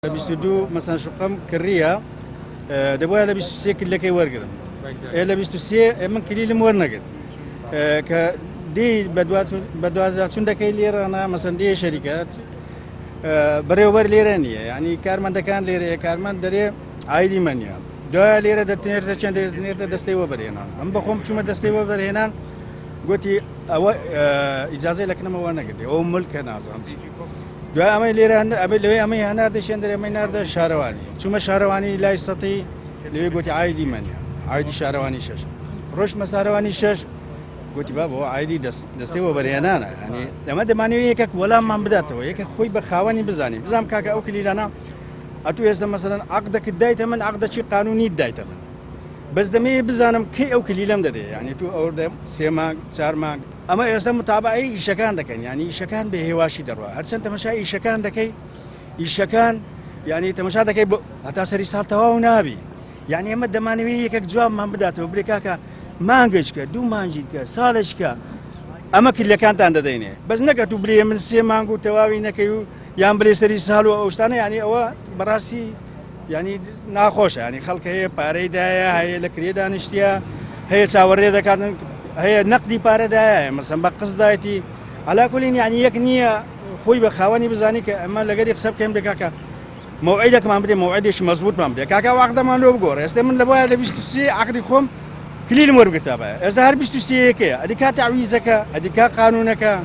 22 مثلا شقم كريه دبوها ل 23 كلكي ورقرم ل 23 من كليل ورنقد ك دي بدوات دكاي لير انا مثلا دي شركات بريوبر ليرانيه يعني كارمان دكان لير كارمان دري عايدي منيا دو ليره دتنير تشندر تنير دستي وبرينا ام بخوم شو دستي وبرينا قلتي اجازه لكن ما وانا قد او ملك ناس دو امي ليره امي هنا دشندر امي نار شهرواني شو شهرواني لا يستطيع اللي قلتي عايدي منيا عايدي شهرواني شش روش مسارواني شش قلت بابا عادي دستي وبريانا يعني لما دماني هيك ولا ما بداته هيك خوي بخواني بزاني بزام كاكا او كليلنا اتو يسا مثلا عقدك دايته من عقد شي قانوني دايته من بس دمي بزانم كي او كليلم ددي يعني تو اور دم سيما چارما اما يسا متابعي شكان دكن يعني شكان بهواشي دروا هر سنت مشاي شكان دكي شكان يعني تمشى دكي حتى سري سالتوا نابي يعني اما دماني هيك جواب ما بداته بريكاكا مانجشكا دو مانجيكا سالشكا اما كل كانت عند دينه بس نكتب بلي من سي مانجو تواوي نكيو يام بلي سري سالو اوستانه يعني او براسي يعني ناخوش يعني خلق هي باريدايا هي لكريدا نشتيا هي تاوريدا كان هي نقدي باريدايا مثلا بقصدايتي على كل يعني يكني خوي بخواني بزانيك اما لقدي حساب كم بكاكا موعدك ما بدي موعدش مزبوط ما بدي كاكا واخده ما لو بقور استمن لبوا لبستي عقدي خوم كليل مور بكتابه إذا هربستو سيكه أديكا تعويزك أديكا قانونك